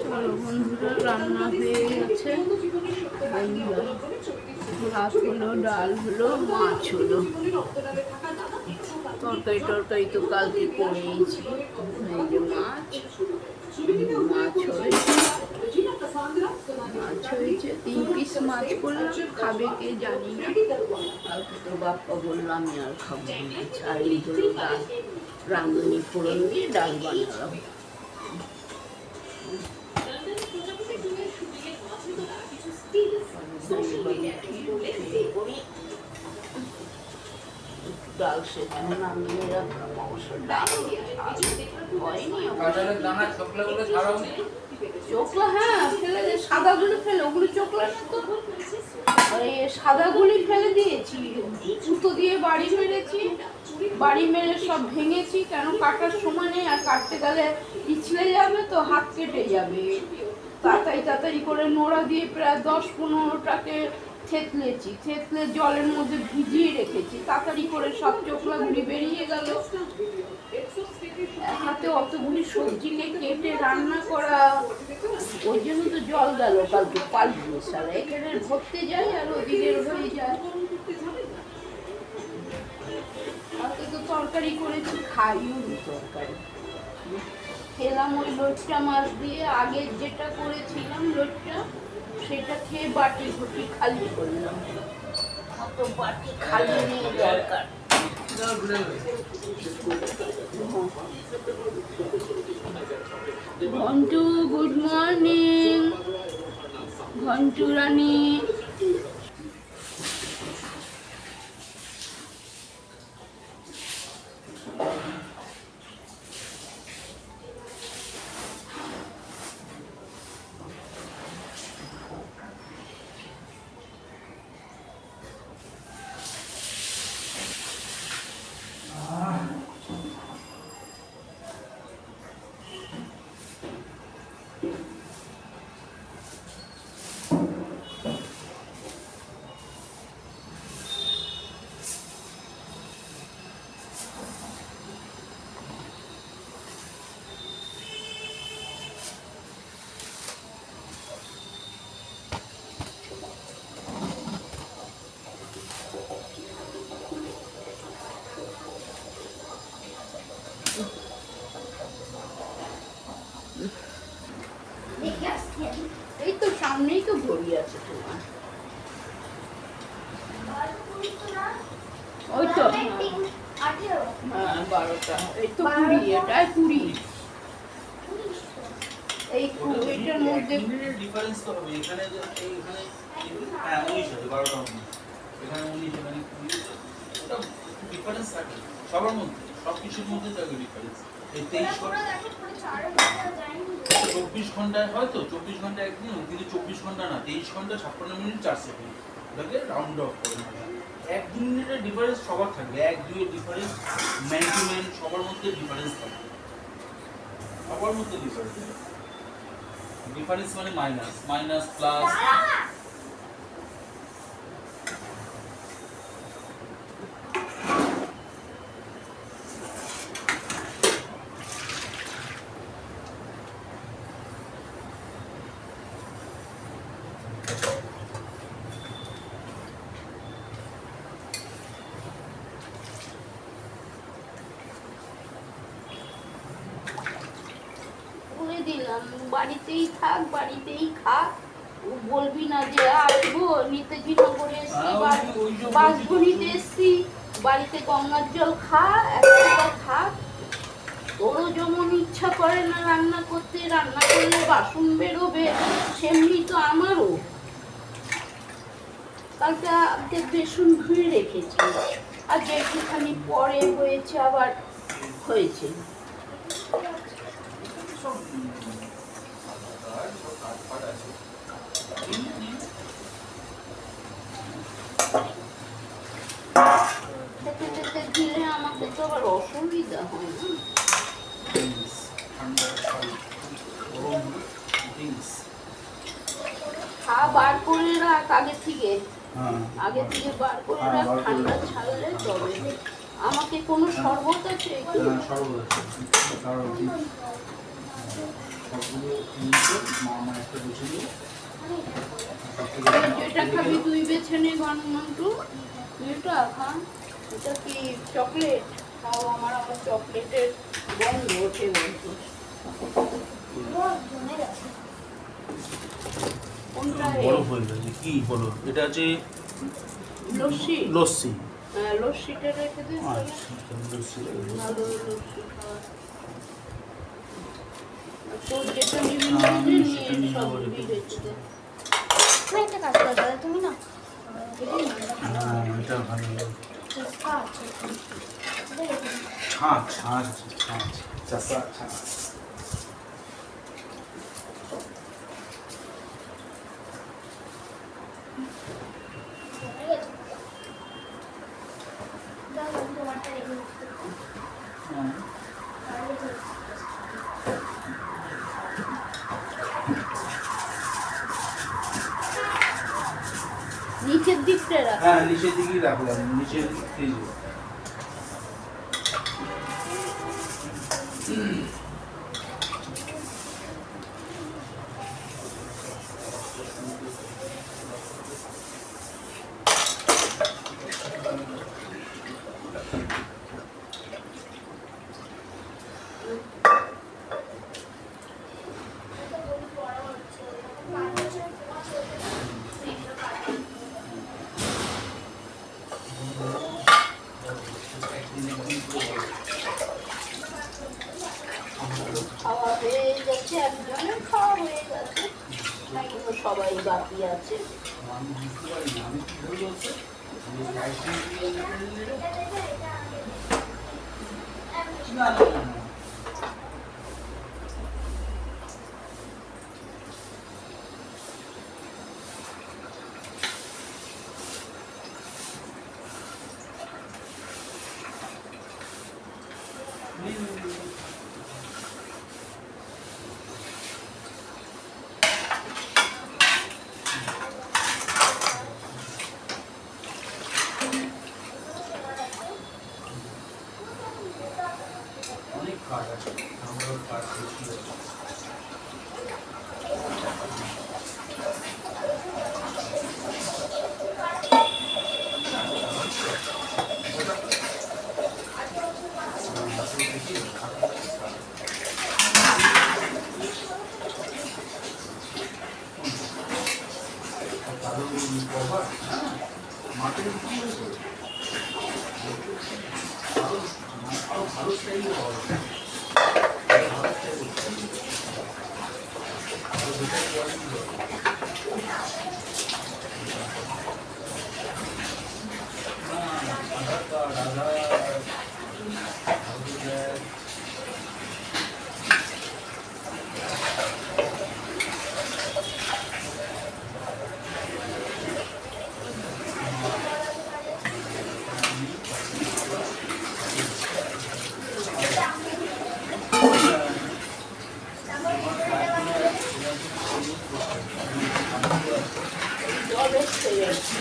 চলো বন্ধুরা, রান্না হয়ে গেছে। ভাত হলো, ডাল হলো, মাছ হলো। তরকারি তো কালকে করেইছি। এই যে মাছ হয়েছে 3 পিস মাছ করলাম। খাবে কে জানি না। কালকে তো বাপ্পা বললো আমি আর খাবো মাছ। আর এই হলো ডাল, রাঁধুনি ফোড়ন দিয়ে ডাল বানালাম। ডাল সেদ্ধ নামিয়ে রাখলাম। অবশ্য ডাল হয়নি। চোখলা, হ্যাঁ ফেলে দে, সাদাগুলো ফেলে, ওগুলো চোখলা না তো। সাদাগুলি ফেলে দিয়েছি, জুতো দিয়ে বাড়ি মেরে সব ভেঙেছি। কেন কাটার সময় নেই, আর কাটতে গেলে পিছলে যাবে তো, হাত কেটে যাবে। তাড়াতাড়ি করে নোড়া দিয়ে প্রায় 10-15টাকে থেতলে জলের মধ্যে ভিজিয়ে রেখেছি। তাড়াতাড়ি করে সব চোখলাগুলি বেরিয়ে গেল। হাতে অতগুলি সবজিকে কেটে রান্না করা, ওই জন্য তো জল গেল কালকে পাল্টিয়ে। সারা এখানে ধরতে যাই আর ওদিকের হয়ে যায়। কালকে তো তরকারি করেছি, খাইও তরকারি খেলাম ওই লোটটা মাছ দিয়ে। আগের যেটা করেছিলাম লোটটা, সেটা খেয়ে বাটি ঘুটি খালি করলাম। অত বাটি খালি নিয়ে দরকার। Ghantu, good morning. ঘন্টু রানী, এই তো সামনেই তো ঘড়ি আছে তোমার। ওই তো হ্যাঁ 12টা, এই তো 20, এটা 20। এই এটার মধ্যে ডিফারেন্স তো হবে। এখানে হ্যাঁ 19 হবে, 12টা 19, এখানে 19, এখানে 20, এটা ডিফারেন্স থাকে সবার মধ্যে, সব কিছুর মধ্যে থাকে ডিফারেন্স। এই 23 24 ঘন্টায় হয়তো 24 ঘন্টা একদিন, কিন্তু 24 ঘন্টা না, 23 ঘন্টা 56 মিনিট 4 সেকেন্ড। এটাকে রাউন্ড অফ করে নেওয়া। 1-2 মিনিটের ডিফারেন্স সবার থাকবে, 1-2 এর ডিফারেন্স ম্যান টু ম্যান সবার মধ্যে ডিফারেন্স থাকবে। সবার মধ্যে ডিফারেন্স মানে মাইনাস প্লাস। দিলাম বাড়িতেই থাক, বাড়িতেই খা। বলবি না যে আসবো নিতেজি নগরে এসছি, বাসগুলিতে এসছি, বাড়িতে গঙ্গার জল খা, একটা থাক। তোরও যেমন ইচ্ছা করে না রান্না করতে, রান্না করলে বাসন বেরোবে, সেমনি তো আমারও। কালকে বেসন ধুয়ে রেখেছি, আর একটুখানি পরে হয়েছে, আবার হয়েছে। দিলে আমাকে তো আবার অসুবিধা হয় না। খা, বার করে রাখ আগে থেকে বার করে রাখ, ঠান্ডা ছাড়লে তবে। আমাকে কোনো শরবত আছে? সবগুলো নিয়ে মা মা একটা বসে দিয়ে যেটা খাবি তুই বেছে নে গণমন্টু, এটা খা। এটা কি চকলেট? খাও, আমার চকলেটের গন্ধ ওঠে বলতো। কোনটা বরফ হয়ে গেছে কি বলো? এটা আছে লস্যি। লস্যি। হ্যাঁ, লস্যিটা রেখে দিন। আচ্ছা, লস্যি ভালো লস্যি খাওয়া। তোর যেটা নিবি নিয়ে সব রেখে দে। একটা কাজ করো দাদা, তুমি না হ্যাঁ, এটা ভালো ছাঁচ ছাঁচ ছাঁচ চাষা ছাঁচ। নিচের দিকটা রাখ। হ্যাঁ, নিচের দিকেই রাখলাম, নিচের ফ্রিজে। খাওয়া হয়ে যাচ্ছে, একজনের খাওয়া হয়ে যাচ্ছে, এখনো সবাই বাকি আছে। আমি বুঝতে পারিনি, আমি কি ভুল বলছে আইসক্রিম দিয়ে না না না না। অনেক কাজ আছে, আমারও কাজ বেশি আছে। মাঠে কি হয়েছে? আরো ভালো স্টাইল পাওয়া যায়। ভালো স্টাইল আরো বেটার কোয়ালিটি হবে। আধার কার্ড, আধার জল এসছে যাচ্ছে।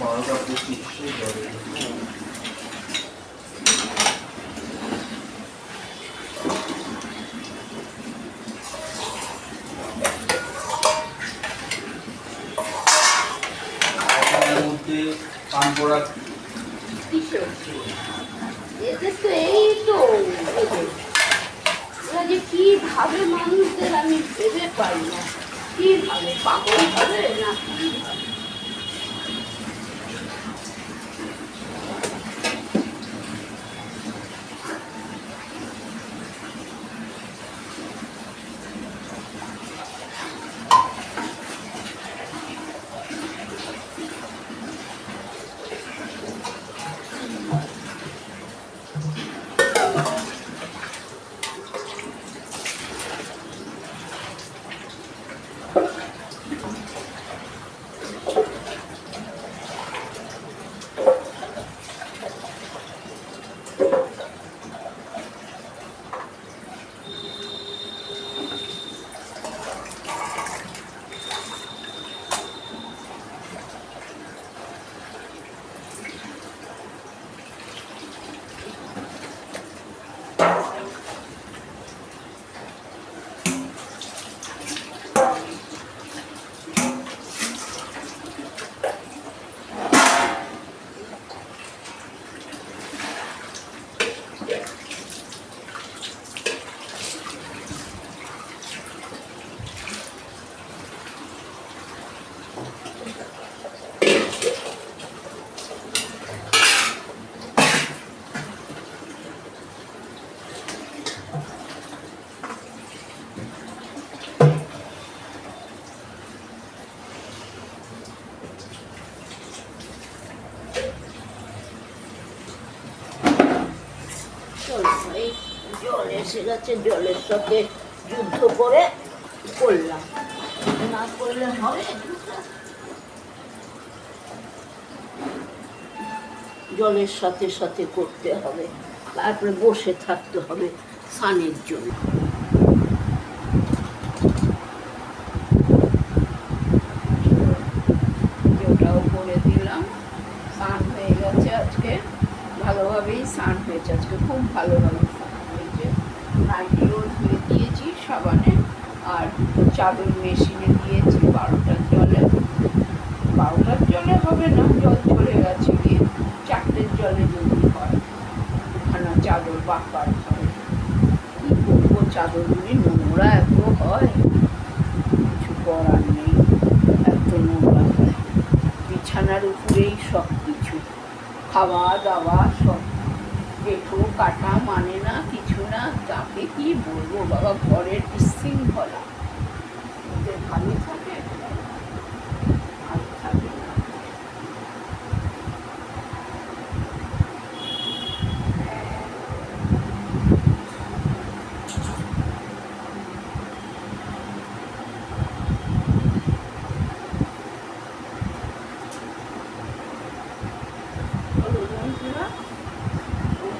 12টা 25 জলে মধ্যে পান করা এদের তো এই তো ওরা যে কি ভাবে মানুষদের আমি ভেবে পাই না, কি ভাবে, পাগল ভাবে না কি ভাবে? চলো এই জল এসে গেছে, জলের সাথে যুদ্ধ করে করলাম, না করলে হবে? জলের সাথে সাথে করতে হবে, তারপরে বসে থাকতে হবে স্নানের জন্য। ওটাও করে দিলাম, স্নান হয়ে গেছে আজকে, ভালোভাবেই স্নান হয়েছে আজকে, খুব ভালোভাবে স্নান হয়েছে। নাইটিও ধুয়ে দিয়েছি সাবানে, আর চাদর মেশিনে দিয়েছি 12টার জলে। 12টার জলে হবে না, জল চলে গেছে গিয়ে 4টের জলে যদি হয়, ওখানে চাদর বাঁকার হয়। কি করবো, চাদরগুলি নোংরা এত হয়, কিছু করার নেই, এত নোংরা হয়। বিছানার উপরেই সব কিছু, খাওয়া দাওয়া সব, কেটো কাটা মানে না, কিছু না। তাকে কি বলবো বাবা, ঘরের বিশৃঙ্খলা ওদের ভালো থাকে, ভালো থাকে না।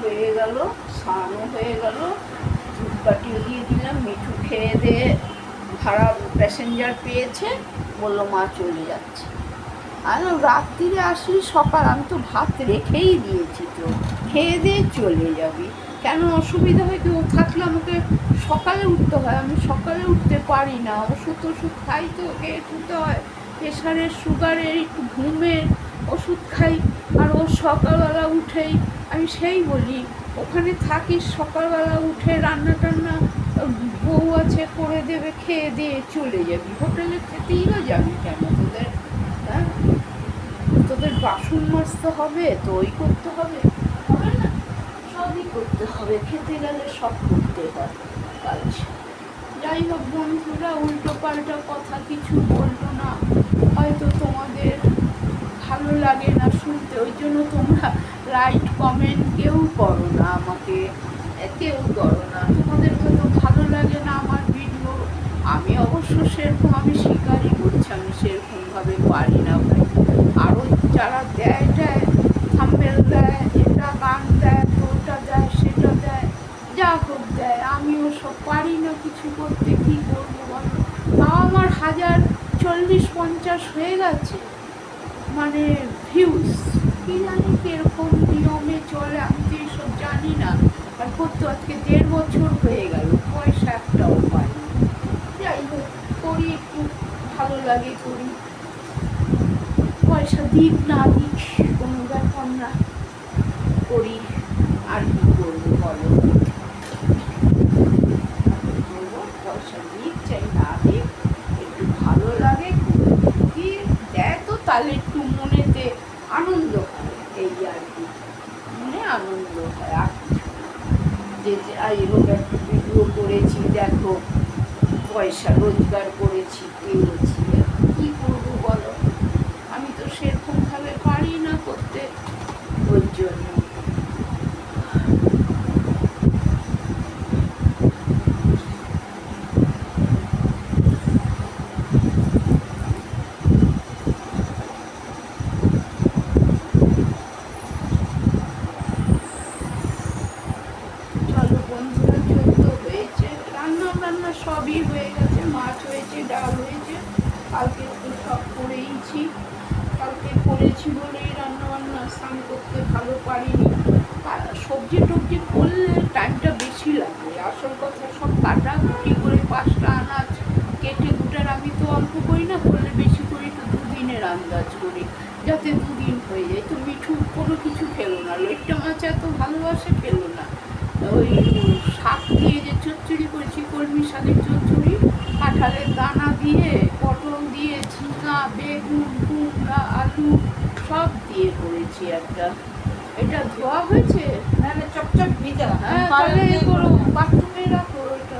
হয়ে গেল, স্নানও হয়ে গেল, ধূপকাঠিও দিয়ে দিলাম। মিঠু খেয়ে দিয়ে ভাড়া প্যাসেঞ্জার পেয়েছে, বললো মা চলে যাচ্ছে। আর রাত্রিরে আসলি সকাল, আমি তো ভাত রেখেই দিয়েছি, তো খেয়ে দিয়ে চলে যাবি, কেন অসুবিধা হয় কি? ও থাকলে আমাকে সকালে উঠতে হয়, আমি সকালে উঠতে পারি না, ওষুধ খাই তো, খেয়ে শুতে হয়, প্রেশারের সুগারের একটু ঘুমের ওষুধ খাই। আর ও সকালবেলা উঠেই, আমি সেই বলি ওখানে থাকিস, সকালবেলা উঠে রান্না টান্না বউ আছে করে দেবে, খেয়ে দিয়ে চলে যাবি। হোটেলে খেতেই বা যাবি কেন? তোদের হ্যাঁ, তোদের বাসন মাজতে হবে, তো ওই করতে হবে, হবে না? সবই করতে হবে, খেতে গেলে সব করতে হয় কাজ। যাই হোক বন্ধুরা, উল্টো পাল্টা কথা কিছু বললো না, হয়তো তোমাদের ভালো লাগে না শুনতে, ওই জন্য তোমরা লাইক কমেন্ট কেউ করো না, আমাকে কেউ করো না, তোমাদের হয়তো ভালো লাগে না আমার ভিডিও। আমি অবশ্য সেরকম, আমি স্বীকারই করছি, আমি সেরকমভাবে পারি না ভাই। আরও যারা দেয় থাম্বনেল দেয়, এটা গান দেয়, তো ওটা দেয়, সেটা দেয়, যা হোক দেয়, আমিও সব পারি না কিছু করতে, কী করবো বলো? তাও আমার 1040-50 হয়ে গেছে মানে ভিউজ। কি জানি কিরকম নিয়মে চলে, আমি তো এইসব জানি না। আর করতে আজকে 1.5 বছর হয়ে গেল, পয়সা একটাও পাইনি। যাই হোক, করি, একটু ভালো লাগে করি, পয়সা দিক না দিক কোনো ব্যাপার না, করি। আর কি করবো বলো, পয়সা দিক চাই না দিক, একটু ভালো লাগে কি দেয় তো, তাহলে একটু মনেতে আনন্দ হয়, এই আর কি, মনে আনন্দ হয়। আর যে যাই হোক, একটু ভিডিও করেছি, দেখো পয়সা রোজগার করেছি, পেয়েছি, কি করবো বলো? আমি তো সেরকমভাবে পারি না করতে, ওই জন্য। সবই হয়ে গেছে, মাছ হয়েছে, ডাল হয়েছে, কালকে তো সব করেইছি, কালকে করেছি বলেই রান্নাবান্না, স্নান করতে ভালো পারিনি। সবজি টবজি করলে টাইমটা বেশি লাগে, আসল কথা সব কাটা কুটি করে 5টা আনাজ কেটে কুটার, আমি তো অল্প করি না, করলে বেশি করি, তো 2 দিনের আন্দাজ করি, যাতে 2 দিন হয়ে যায়। তো মিঠু কোনো কিছু খেলো না, লইট্টা মাছ এত ভালোবাসে, খেলো না। ওই শাক দিয়ে যে চচ্চড়ি করেছি, কলমি শাকের চচ্চড়ি, কাঁঠালের দানা দিয়ে, পটল দিয়ে, ঝিঙা, বেগুন, কুমড়া, আলু সব দিয়ে করেছি একটা। এটা ধোয়া হয়েছে, চপচপ ভিজা। হ্যাঁ, তাহলে এ করো, বাথরুমে রাখো, ওইটা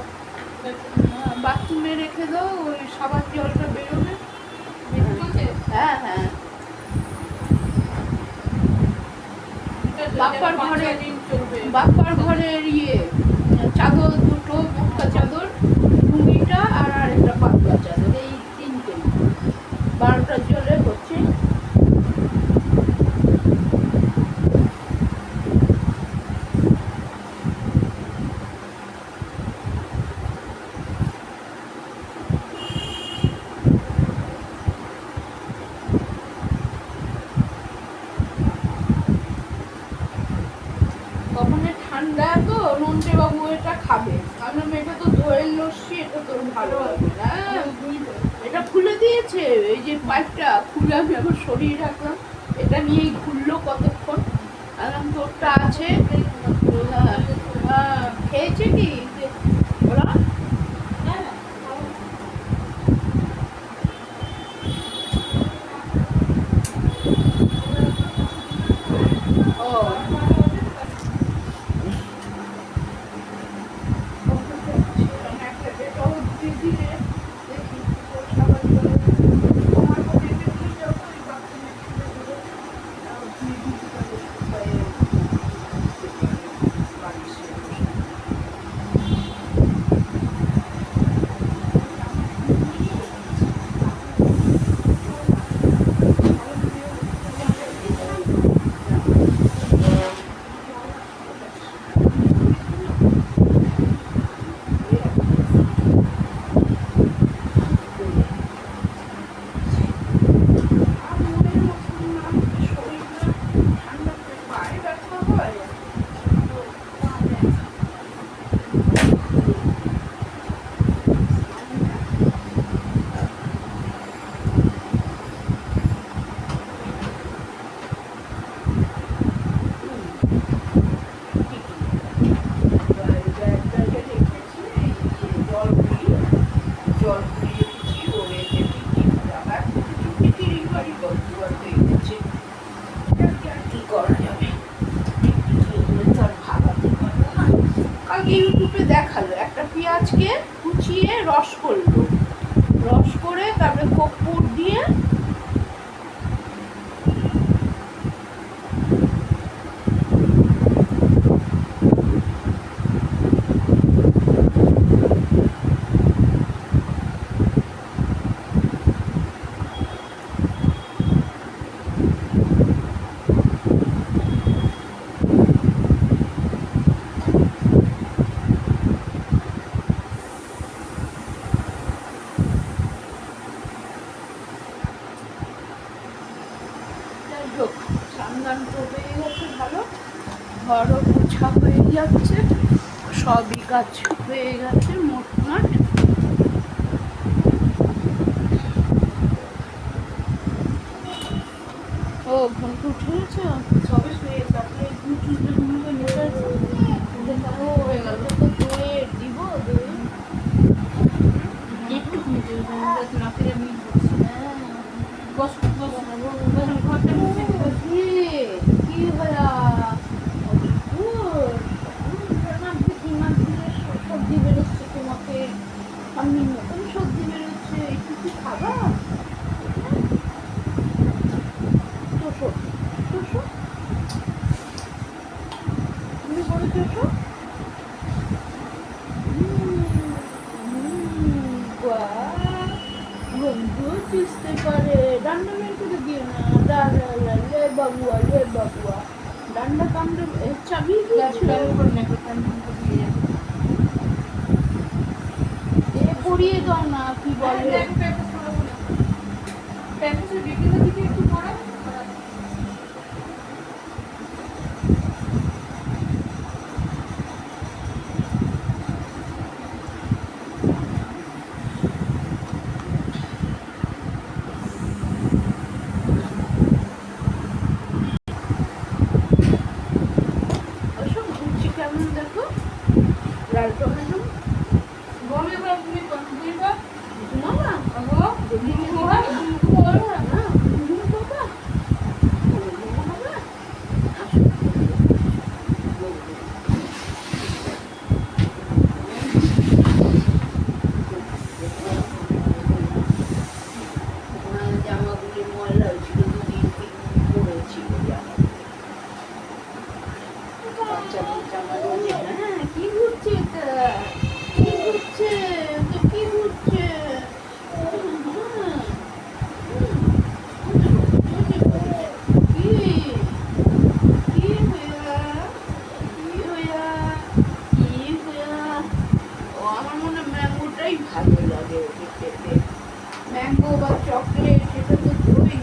বাথরুমে রেখে দাও, ওই সাবান জলটা বেরোবে। হ্যাঁ হ্যাঁ, বাপ্পার ঘরে বাপার ঘরের চাদর দুটো, মোটা চাদর, লুঙ্গিটা আর আরেকটা পাতলা চাদর, এই তিনটে 12টার জলে হচ্ছে। তখন ঠান্ডা তো নন্টে বাবু এটা খাবে, আমি এটা তো দইয়ের লস্যি, এটা তোর ভালো লাগবে না। এটা খুলে দিয়েছে, এই যে পাইপটা খুলে আমি আবার সরিয়ে রাখলাম, এটা নিয়েই ঘুরলো কতক্ষণ। আলাম তোরটা আছে, খেয়েছে কি ওরা? ও ইউটিউবে দেখালো একটা পেঁয়াজকে কুচিয়ে রস করলো, রস করে তারপরে কর্পূর দিয়ে স্নান তো হয়ে গেছে ভালো, ঘরও পোছা হয়ে যাচ্ছে, সবই কাজ হয়ে গেছে মোটমাট। ও ঘন্ট উঠে গেছে, সবে শুয়ে তারপরে হয়ে গেল তো দইয়ের দিব, দই একটু নাকের আমি বস বস ঘরটা মুছে কি হয়া সবজি বেরোচ্ছে তোমাকে, আমি নতুন সবজি বেরোচ্ছে, একটু কি খাবা? তোষো তোষো, তুমি বলে তোষো। বন্ধু চুষতে পারে, ডান্ডা বের করে দিও না, লে বাবুয়া লে বাবুয়া, ডান্ডা কামড়ে চাবিয়ে দিয়েছিল, পড়িয়ে দাও না, কি বলে একটু পড়া ওসব ঘুরছি কেমন দেখো, লাল টমেটো বলে এবার তুমি কন্টিনিউটা ঘুমাবা আগো ঘুমাবা না, ঘুমাবা ঘুমাবা। জামাগুলি ময়লা হয়েছিল, দুদিন পরেছিল জামা, হ্যাঁ, কি ঘুরছে এটা? কি ঘুরছে? তো কি ঘুরছে? হ্যাঁ, কি? কি হইয়া? কি হইয়া? কি হইয়া? ও আমার মনে হয় ম্যাঙ্গোটাই ভালো লাগে ওকে খেতে। ম্যাঙ্গো বা চকলেট সেটা তো দই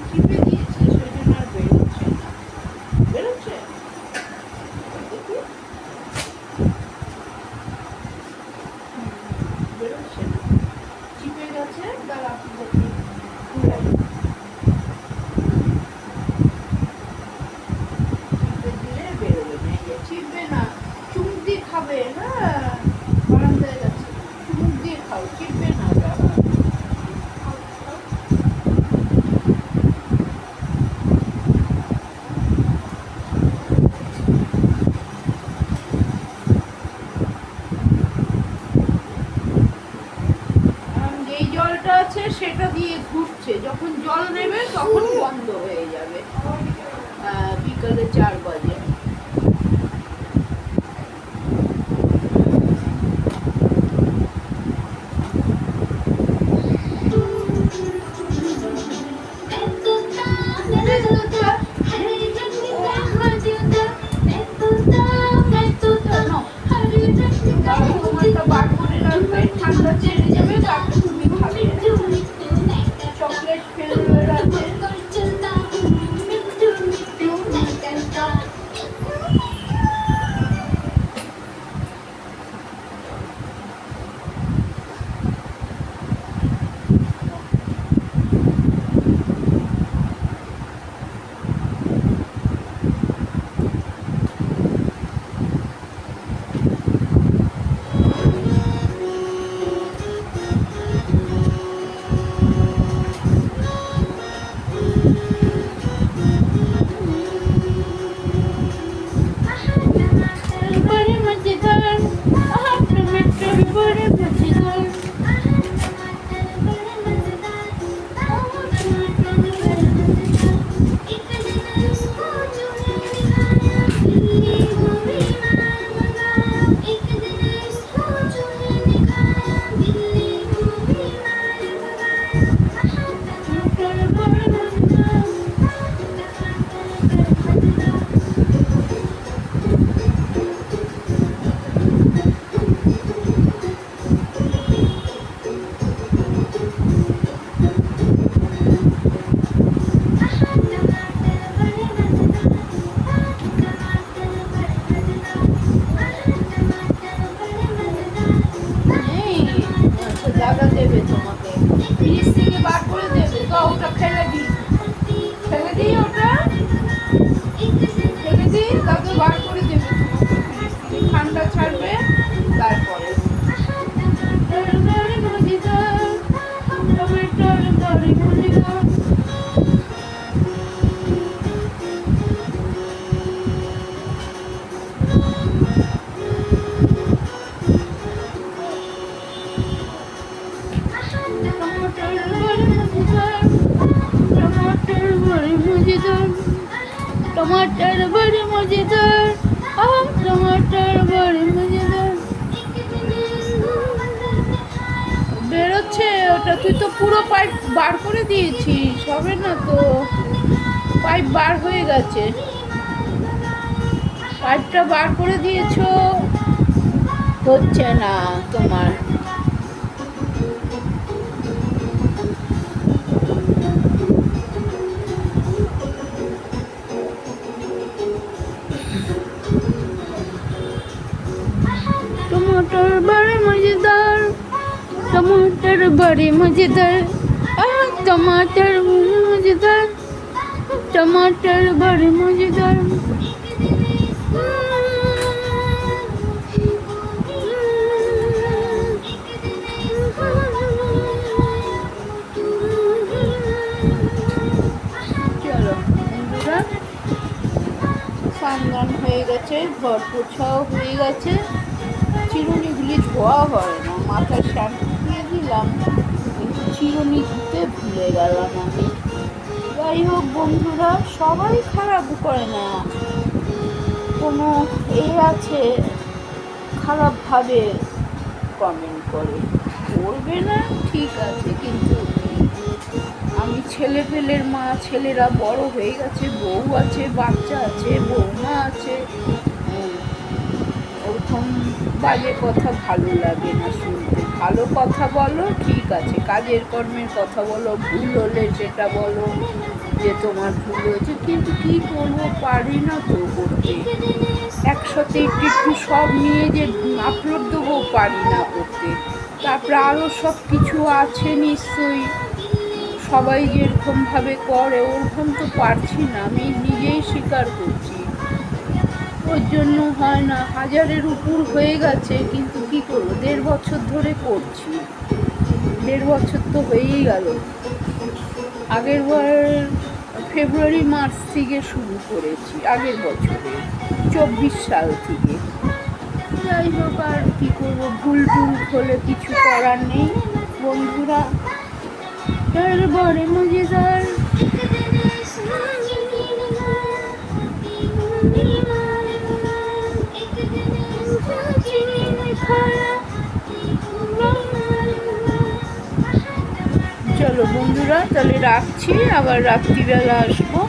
চিপে দিয়েছিস ওই জন্য আর বেরোচ্ছে না। বেরোচ্ছে? দেখি। বেরোচ্ছে না। চিপে গেছে, দাঁড়া দেখি। ঘুরাই। চিপে দিলে বেরোবে না। এই যে চিপবে না, চুমুক দিয়ে খাবে। হ্যাঁ, বারান্দায় গেছে। চুমুক দিয়ে খাও, চিপবে না। দাঁড়া। যেই জলটা আছে সেটা দিয়ে ঘুরছে, যখন জল নেবে তখন বন্ধ হয়ে যাবে। বিকালে 4 বাজে। তোমারটা বার করে রাখবে, ঠান্ডা ছেড়ে যাবে, তারপর তুমি খাবে। চকলেট ফ্লেভার আছে। बड़े मजेदार, टमाटर बड़े मजेदार। দাদা দেবে তোমাকে, ফ্রিজ থেকে বার করে দেবে। তো ওটা ফেলে দিই, ফেলে দিই, ওটা ফেলে দিই, দাদা বার করে দেবে তোমাকে ফ্রিজ থেকে, ঠান্ডা ছাড়বে তারপরে। टमाटर बड़े मजेदार, टमाटर बड़े मजेदार। বেরোচ্ছে ওটা, তুই তো পুরো পাইপ বার করে দিয়েছিস, হবে না তো। পাইপ বার হয়ে গেছে, পাইপটা বার করে দিয়েছো, হচ্ছে না তোমার। टमाटर बड़े मजेदार, टमाटर बड़े मजेदार, टमाटर बड़े मजेदार, टमाटर बड़े मजेदार। চলো বন্ধুরা, স্নান হয়ে গেছে, ঘর পোছাও হয়ে গেছে, চিরুনিগুলি ধোয়া হয় না, মাথায় শ্যাম্পু দিয়ে দিলাম, কিন্তু চিরুনি ধুতে ভুলে গেলাম আমি। যাই হোক বন্ধুরা, সবাই খারাপ করে না, কোনো আছে খারাপভাবে কমেন্ট করবে না, ঠিক আছে, কিন্তু আমি ছেলে পেলের মা, ছেলেরা বড় হয়ে গেছে, বউ আছে, বাচ্চা আছে, বৌমা আছে, ওরকম বাজে কথা ভালো লাগে না শুনতে। ভালো কথা বলো, ঠিক আছে, কাজের কর্মের কথা বলো, ভুল হলে সেটা বলো যে তোমার ভুল হয়েছে, কিন্তু কী করবো, পারি না তো করতে। একসাথে একটু একটু সব নিয়ে যে আপলোড দেবো, পারি না করতে। তারপরে আরও সব কিছু আছে নিশ্চয়ই, সবাই যেরকমভাবে করে ওরকম তো পারছি না, আমি নিজেই স্বীকার করছি। ওর জন্য হয় না, 1000-এর উপর হয়ে গেছে, কিন্তু কী করবো, 1.5 বছর ধরে করছি, 1.5 বছর তো হয়েই গেল। আগের বার ফেব্রুয়ারি মার্চ থেকে শুরু করেছি, আগের বছরে 24 সাল থেকে। যাই হোক, আর কী করবো, ভুল হলে কিছু করার নেই বন্ধুরা। বড় মজাদার চলো বন্ধুরা, তাহলে রাখছি, আবার রাত্রিবেলা আসবো।